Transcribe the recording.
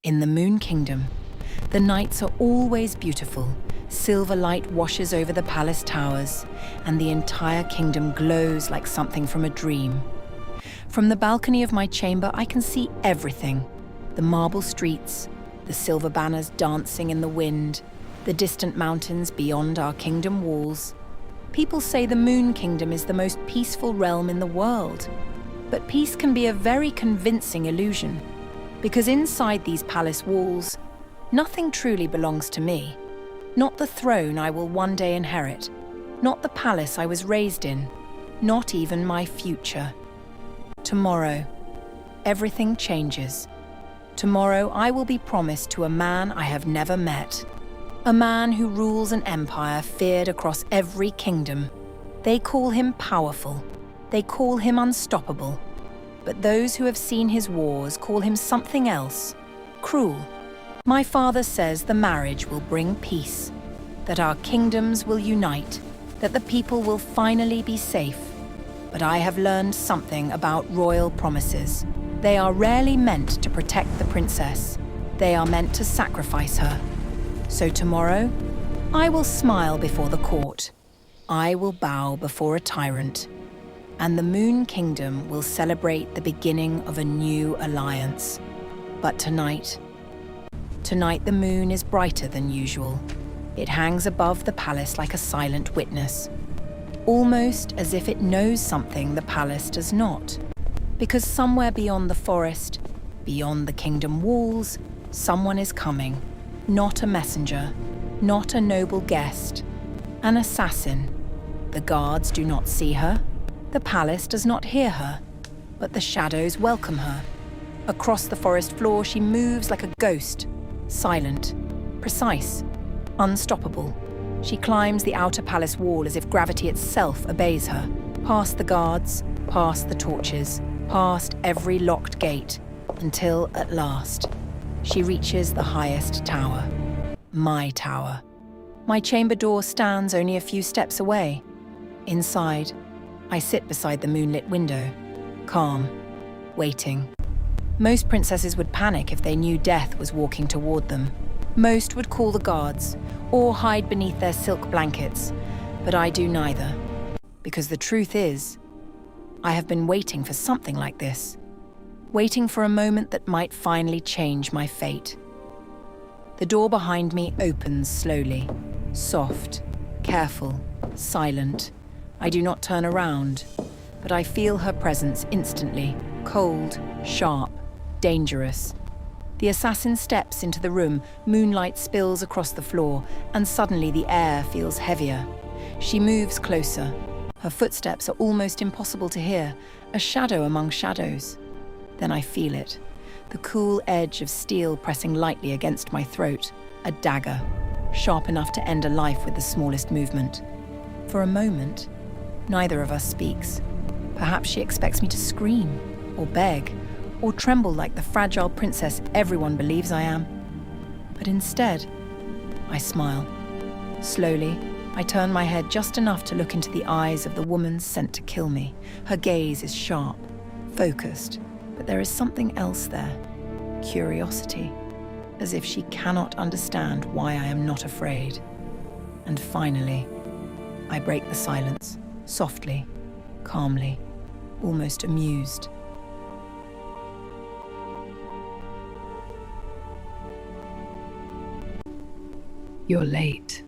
In the Moon Kingdom, the nights are always beautiful. Silver light washes over the palace towers, and the entire kingdom glows like something from a dream. From the balcony of my chamber, I can see everything. The marble streets, the silver banners dancing in the wind, the distant mountains beyond our kingdom walls. People say the Moon Kingdom is the most peaceful realm in the world. But peace can be a very convincing illusion, because inside these palace walls, nothing truly belongs to me. Not the throne I will one day inherit, not the palace I was raised in, not even my future. Tomorrow, everything changes. Tomorrow, I will be promised to a man I have never met. A man who rules an empire feared across every kingdom. They call him powerful. They call him unstoppable. But those who have seen his wars call him something else, cruel. My father says the marriage will bring peace, that our kingdoms will unite, that the people will finally be safe. But I have learned something about royal promises. They are rarely meant to protect the princess. They are meant to sacrifice her. So tomorrow, I will smile before the court. I will bow before a tyrant. And the Moon Kingdom will celebrate the beginning of a new alliance. But tonight the moon is brighter than usual. It hangs above the palace like a silent witness, almost as if it knows something the palace does not. Because somewhere beyond the forest, beyond the kingdom walls, someone is coming. Not a messenger, not a noble guest, an assassin. The guards do not see her. The palace does not hear her, but the shadows welcome her. Across the forest floor, she moves like a ghost, silent, precise, unstoppable. She climbs the outer palace wall as if gravity itself obeys her, past the guards, past the torches, past every locked gate, until, at last, she reaches the highest tower. My tower. My chamber door stands only a few steps away. Inside, I sit beside the moonlit window, calm, waiting. Most princesses would panic if they knew death was walking toward them. Most would call the guards or hide beneath their silk blankets, but I do neither. Because the truth is, I have been waiting for something like this, waiting for a moment that might finally change my fate. The door behind me opens slowly, soft, careful, silent. I do not turn around, but I feel her presence instantly, cold, sharp, dangerous. The assassin steps into the room, moonlight spills across the floor, and suddenly the air feels heavier. She moves closer. Her footsteps are almost impossible to hear, a shadow among shadows. Then I feel it, the cool edge of steel pressing lightly against my throat, a dagger, sharp enough to end a life with the smallest movement. For a moment, neither of us speaks. Perhaps she expects me to scream, or beg, or tremble like the fragile princess everyone believes I am. But instead, I smile. Slowly, I turn my head just enough to look into the eyes of the woman sent to kill me. Her gaze is sharp, focused, but there is something else there. Curiosity, as if she cannot understand why I am not afraid. And finally, I break the silence, softly, calmly, almost amused. You're late.